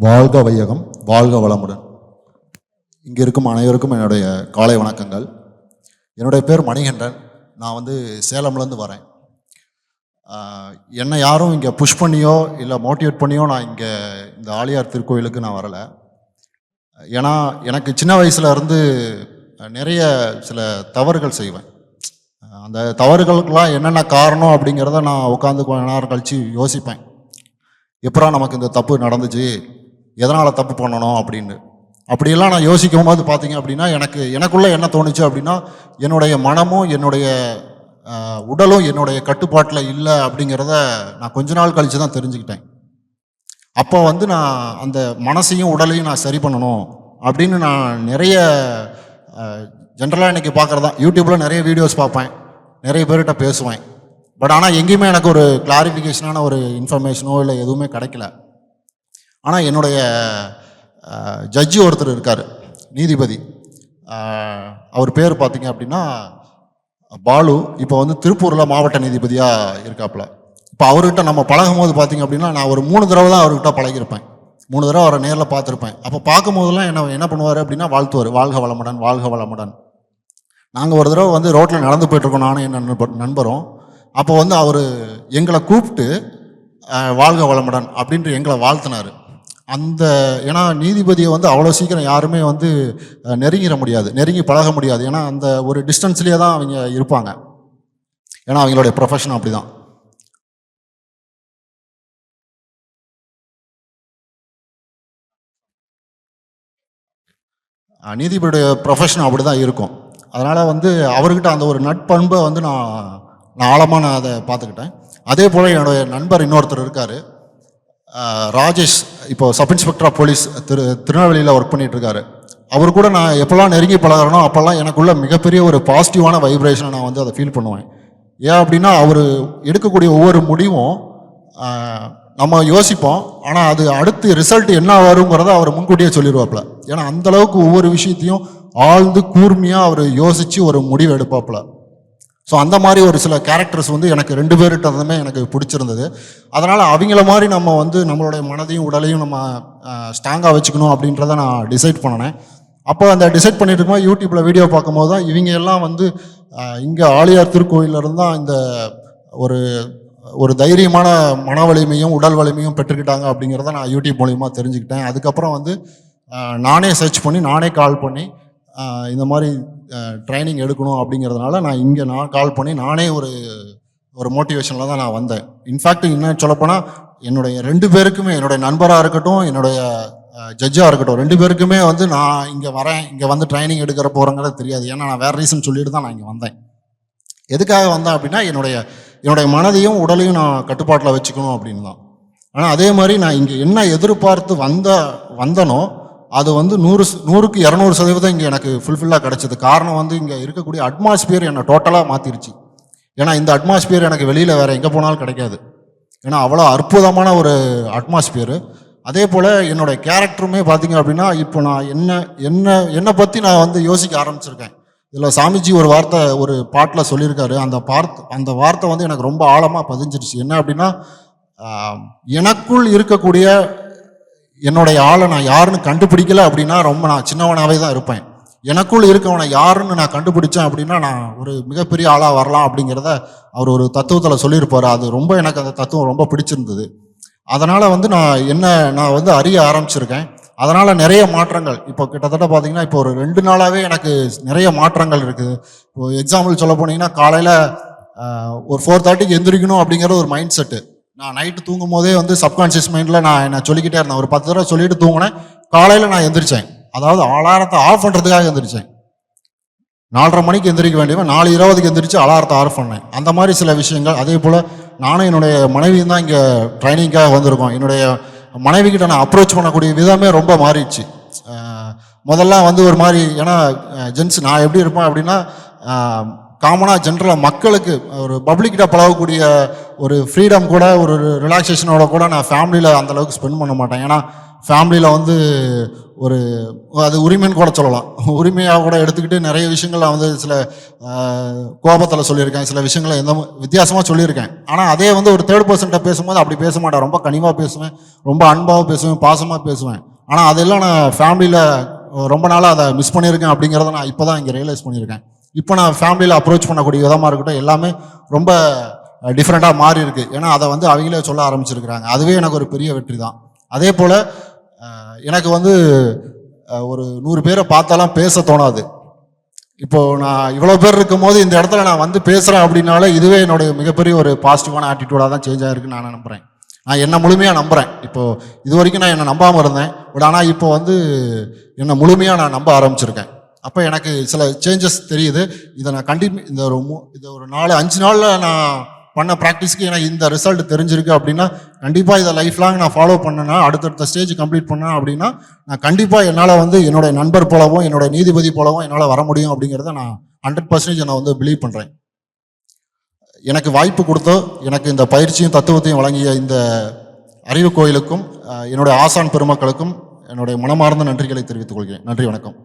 வாழ்க வையகம், வாழ்க வளமுடன். இங்கே இருக்கும் அனைவருக்கும் என்னுடைய காலை வணக்கங்கள். என்னுடைய பேர் மணிகண்டன். நான் சேலம்லேருந்து வரேன். என்னை யாரும் இங்கே புஷ் பண்ணியோ இல்லை மோட்டிவேட் பண்ணியோ நான் இங்கே இந்த ஆழியார் திருக்கோயிலுக்கு நான் வரலை. ஏன்னா எனக்கு சின்ன வயசுல இருந்து நிறைய சில தவறுகள் செய்வேன். அந்த தவறுகளுக்கெல்லாம் என்னென்ன காரணம் அப்படிங்கிறத நான் உட்காந்து கொஞ்ச நேரம் கழித்து யோசிப்பேன். எப்பறம் நமக்கு இந்த தப்பு நடந்துச்சு, எதனால் தப்பு பண்ணணும் அப்படின்னு. அப்படியெல்லாம் நான் யோசிக்கும் போது பார்த்தீங்க அப்படின்னா எனக்குள்ளே என்ன தோணுச்சு அப்படின்னா, என்னுடைய மனமும் என்னுடைய உடலும் என்னுடைய கட்டுப்பாட்டில் இல்லை அப்படிங்கிறத நான் கொஞ்ச நாள் கழித்து தான் தெரிஞ்சுக்கிட்டேன். அப்போ நான் அந்த மனசையும் உடலையும் நான் சரி பண்ணணும் அப்படின்னு நான் நிறைய ஜென்ரலாக இன்றைக்கி பார்க்குறதான் யூடியூப்பில் நிறைய வீடியோஸ் பார்ப்பேன், நிறைய பேர்கிட்ட பேசுவேன். பட் ஆனால் எங்கேயுமே எனக்கு ஒரு கிளாரிஃபிகேஷனான ஒரு இன்ஃபர்மேஷனோ இல்லை எதுவுமே கிடைக்கல. ஆனால் என்னுடைய ஜட்ஜி ஒருத்தர் இருக்கார், நீதிபதி. அவர் பேர் பார்த்தீங்க அப்படின்னா பாலு. இப்போ திருப்பூரில் மாவட்ட நீதிபதியாக இருக்காப்புல. இப்போ அவர்கிட்ட நம்ம பழகும் போது பார்த்தீங்க அப்படின்னா நான் ஒரு 3 தடவை தான் அவர்கிட்ட பழகிருப்பேன். 3 தடவை அவரை நேரில் பார்த்துருப்பேன். அப்போ பார்க்கும் போதெல்லாம் என்ன பண்ணுவார் அப்படின்னா வாழ்த்துவார், வாழ்க வளமுடன், வாழ்க வளமுடன். நாங்கள் ஒரு தடவை ரோட்டில் நடந்து போயிட்டுருக்கோம், நானும் என் நண்பரும். அப்போ அவர் எங்களை கூப்பிட்டு வாழ்க வளமுடன் அப்படின்ட்டு எங்களை வாழ்த்தினார். ஏன்னா நீதிபதியை அவ்வளோ சீக்கிரம் யாருமே நெருங்கிட முடியாது, நெருங்கி பழக முடியாது. ஏன்னா அந்த ஒரு டிஸ்டன்ஸ்லேயே தான் அவங்க இருப்பாங்க. ஏன்னா அவங்களுடைய ப்ரொஃபஷன் அப்படி தான். நீதிபதியுடைய ப்ரொஃபஷன் அப்படி தான் இருக்கும். அதனால் அவர்கிட்ட அந்த ஒரு நட்பண்பை நான் ஆழமாக நான் அதை பார்த்துக்கிட்டேன். அதே போல் என்னுடைய நண்பர் இன்னொருத்தர் இருக்கார், ராஜேஷ். இப்போ சப் இன்ஸ்பெக்டர் ஆஃப் போலீஸ் திருநெல்வேலியில் ஒர்க் பண்ணிகிட்ருக்காரு. அவர் கூட நான் எப்போல்லாம் நெருங்கி பழகிறனோ அப்போல்லாம் எனக்குள்ள மிகப்பெரிய ஒரு பாசிட்டிவான வைப்ரேஷனை நான் அதை ஃபீல் பண்ணுவேன். ஏன் அப்படின்னா அவர் எடுக்கக்கூடிய ஒவ்வொரு முடிவும் நம்ம யோசிப்போம், ஆனால் அது அடுத்து ரிசல்ட் என்ன வருங்கிறத அவர் முன்கூட்டியே சொல்லிடுவாப்புல. ஏன்னா அந்தளவுக்கு ஒவ்வொரு விஷயத்தையும் ஆழ்ந்து கூர்மையாக அவர் யோசித்து ஒரு முடிவு எடுப்பாப்புல. ஸோ அந்த மாதிரி ஒரு சில கேரக்டர்ஸ் எனக்கு 2 பேர்கிட்டதுமே எனக்கு பிடிச்சிருந்தது. அதனால் அவங்கள மாதிரி நம்ம நம்மளுடைய மனதையும் உடலையும் நம்ம ஸ்ட்ராங்காக வச்சுக்கணும் அப்படின்றத நான் டிசைட் பண்ணினேன். அப்போ அந்த டிசைட் பண்ணிட்டு இருக்கும்போது யூடியூப்பில் வீடியோ பார்க்கும்போது தான் இவங்க எல்லாம் இங்கே ஆழியார் திருக்கோயிலிருந்து தான் இந்த ஒரு தைரியமான மன வலிமையும் உடல் வலிமையும் பெற்றுக்கிட்டாங்க அப்படிங்கிறத நான் யூடியூப் மூலிமா தெரிஞ்சுக்கிட்டேன். அதுக்கப்புறம் நானே சர்ச் பண்ணி நானே கால் பண்ணி இந்த மாதிரி ட்ரைனிங் எடுக்கணும் அப்படிங்கிறதுனால நான் கால் பண்ணி நானே ஒரு மோட்டிவேஷனில் தான் நான் வந்தேன். இன்ஃபேக்ட் இன்னும் சொல்லப்போனால் என்னுடைய 2 பேருக்குமே, என்னுடைய நண்பராக இருக்கட்டும், என்னுடைய ஜட்ஜாக இருக்கட்டும், 2 பேருக்குமே நான் இங்கே வரேன், இங்கே ட்ரைனிங் எடுக்கிற போகிறேங்கிறது தெரியாது. ஏன்னா நான் வேறு ரீசன் சொல்லிட்டு தான் நான் இங்கே வந்தேன். எதுக்காக வந்தேன் அப்படின்னா என்னுடைய மனதையும் உடலையும் நான் கட்டுப்பாட்டில் வச்சுக்கணும் அப்படின்னு தான். ஆனால் அதே மாதிரி நான் இங்கே என்ன எதிர்பார்த்து வந்தனோ அது 100க்கு 200% இங்கே எனக்கு ஃபுல்ஃபில்லாக கிடச்சிது. காரணம் இங்கே இருக்கக்கூடிய அட்மாஸ்பியர் என்னை டோட்டலாக மாற்றிருச்சு. ஏன்னா இந்த அட்மாஸ்பியர் எனக்கு வெளியில் வேறு எங்கே போனாலும் கிடைக்காது. ஏன்னா அவ்வளோ அற்புதமான ஒரு அட்மாஸ்பியரு. அதே போல் என்னுடைய கேரக்டருமே பார்த்தீங்க அப்படின்னா இப்போ நான் என்னை பற்றி நான் யோசிக்க ஆரம்பிச்சிருக்கேன். இதில் சாமிஜி ஒரு பாட்டில் சொல்லியிருக்காரு. அந்த வார்த்தை எனக்கு ரொம்ப ஆழமாக பதிஞ்சிருச்சு. என்ன அப்படின்னா, எனக்குள் இருக்கக்கூடிய என்னுடைய ஆளை நான் யாருன்னு கண்டுபிடிக்கல அப்படின்னா நான் சின்னவனாகவே தான் இருப்பேன். எனக்குள் இருக்கவனை யாருன்னு நான் கண்டுபிடிச்சேன் அப்படின்னா நான் ஒரு மிகப்பெரிய ஆளாக வரலாம் அப்படிங்கிறத அவர் ஒரு தத்துவத்தில் சொல்லியிருப்பார். அது எனக்கு அந்த தத்துவம் ரொம்ப பிடிச்சிருந்தது. அதனால் நான் அறிய ஆரம்பிச்சிருக்கேன். அதனால் நிறைய மாற்றங்கள் இப்போ கிட்டத்தட்ட பார்த்தீங்கன்னா இப்போ ஒரு 2 நாளாகவே எனக்கு நிறைய மாற்றங்கள் இருக்குது. இப்போ எக்ஸாம்பிள் சொல்ல போனீங்கன்னா காலையில் ஒரு 4:30க்கு எந்திரிக்கணும் அப்படிங்கிற ஒரு மைண்ட் செட்டு. நான் நைட்டு தூங்கும் போதே சப்கான்ஷியஸ் மைண்டில் நான் சொல்லிக்கிட்டே இருந்தேன். ஒரு 10 தடவை சொல்லிட்டு தூங்கினேன். காலையில் நான் எந்திரிச்சேன், அதாவது அலாரத்தை ஆஃப் பண்ணுறதுக்காக எந்திரிச்சேன். 4:30 மணிக்கு எந்திரிக்க வேண்டியவன் 4:20க்கு எந்திரிச்சு அலாரத்தை ஆஃப் பண்ணேன். அந்த மாதிரி சில விஷயங்கள். அதே போல் நானும் என்னுடைய மனைவியும் தான் இங்கே ட்ரைனிங்காக வந்திருக்கோம். என்னுடைய மனைவிக்கிட்ட நான் அப்ரோச் பண்ணக்கூடிய விதமே ரொம்ப மாறிடுச்சு. முதல்லாம் ஒரு மாதிரி, ஏன்னா ஜென்ஸ் நான் எப்படி இருப்பேன் அப்படின்னா காமனாக ஜென்ரலாக மக்களுக்கு ஒரு பப்ளிக்கிட்ட பழகக்கூடிய ஒரு ஃப்ரீடம் கூட ஒரு ரிலாக்ஸேஷனோட கூட நான் ஃபேமிலியில் அந்தளவுக்கு ஸ்பெண்ட் பண்ண மாட்டேன். ஏன்னா ஃபேமிலியில் வந்து ஒரு அது உரிமைன்னு கூட சொல்லலாம், உரிமையாக கூட எடுத்துக்கிட்டு நிறைய விஷயங்கள் நான் வந்து சில கோபத்தில் சொல்லியிருக்கேன், சில விஷயங்களை வித்தியாசமாக சொல்லியிருக்கேன். ஆனால் அதே வந்து ஒரு தேர்ட் பர்சன்ட்ட பேசும்போது அப்படி பேச மாட்டேன், ரொம்ப கனிவாக பேசுவேன், ரொம்ப அன்பாக பேசுவேன், பாசமாக பேசுவேன். ஆனால் அதெல்லாம் நான் ஃபேமிலியில் ரொம்ப நாளாக அதை மிஸ் பண்ணியிருக்கேன் அப்படிங்கிறத நான் இப்போ தான் இங்கே ரியலைஸ் பண்ணியிருக்கேன். இப்போ நான் ஃபேமிலியில் அப்ரோச் பண்ணக்கூடிய விதமாக இருக்கட்டும் எல்லாமே ரொம்ப டிஃப்ரெண்ட்டாக மாறி இருக்கு. ஏன்னா அதை வந்து அவங்களே சொல்ல ஆரம்பிச்சிருக்கிறாங்க. அதுவே எனக்கு ஒரு பெரிய வெற்றி தான். அதே போல் எனக்கு வந்து ஒரு 100 பேரை பார்த்தாலாம் பேச தோணாது. இப்போது நான் இவ்வளோ பேர் இருக்கும்போது இந்த இடத்துல நான் வந்து பேசுகிறேன் அப்படின்னாலே இதுவே என்னுடைய மிகப்பெரிய ஒரு பாசிட்டிவான ஆட்டிடியூடாக தான் சேஞ்ச் ஆகிருக்குன்னு நான் நம்புகிறேன். நான் என்னை முழுமையாக நம்புகிறேன். இப்போது இது வரைக்கும் நான் என்னை நம்பாமல் இருந்தேன், பட் ஆனால் இப்போ வந்து என்னை முழுமையாக நான் நம்ப ஆரம்பிச்சிருக்கேன். அப்போ எனக்கு சில சேஞ்சஸ் தெரியுது. இதை நான் இந்த ஒரு 4-5 நாளில் நான் பண்ண ப்ராக்டிஸ்க்கு எனக்கு இந்த ரிசல்ட் தெரிஞ்சிருக்கு அப்படின்னா கண்டிப்பாக இதை லைஃப் லாங் நான் ஃபாலோ பண்ணேன்னா, அடுத்தடுத்த ஸ்டேஜ் கம்ப்ளீட் பண்ணேன் அப்படின்னா நான் கண்டிப்பாக என்னால் வந்து என்னுடைய நண்பர் போலவும் என்னோட நீதிபதி போலவும் என்னால் வர முடியும் அப்படிங்கிறத நான் 100% நான் வந்து பிலீவ் பண்ணுறேன். எனக்கு வாய்ப்பு கொடுத்தோ எனக்கு இந்த பயிற்சியும் தத்துவத்தையும் வழங்கிய இந்த அறிவு கோயிலுக்கும் என்னுடைய ஆசான் பெருமக்களுக்கும் என்னுடைய மனமார்ந்த நன்றிகளை தெரிவித்துக் கொள்கிறேன். நன்றி, வணக்கம்.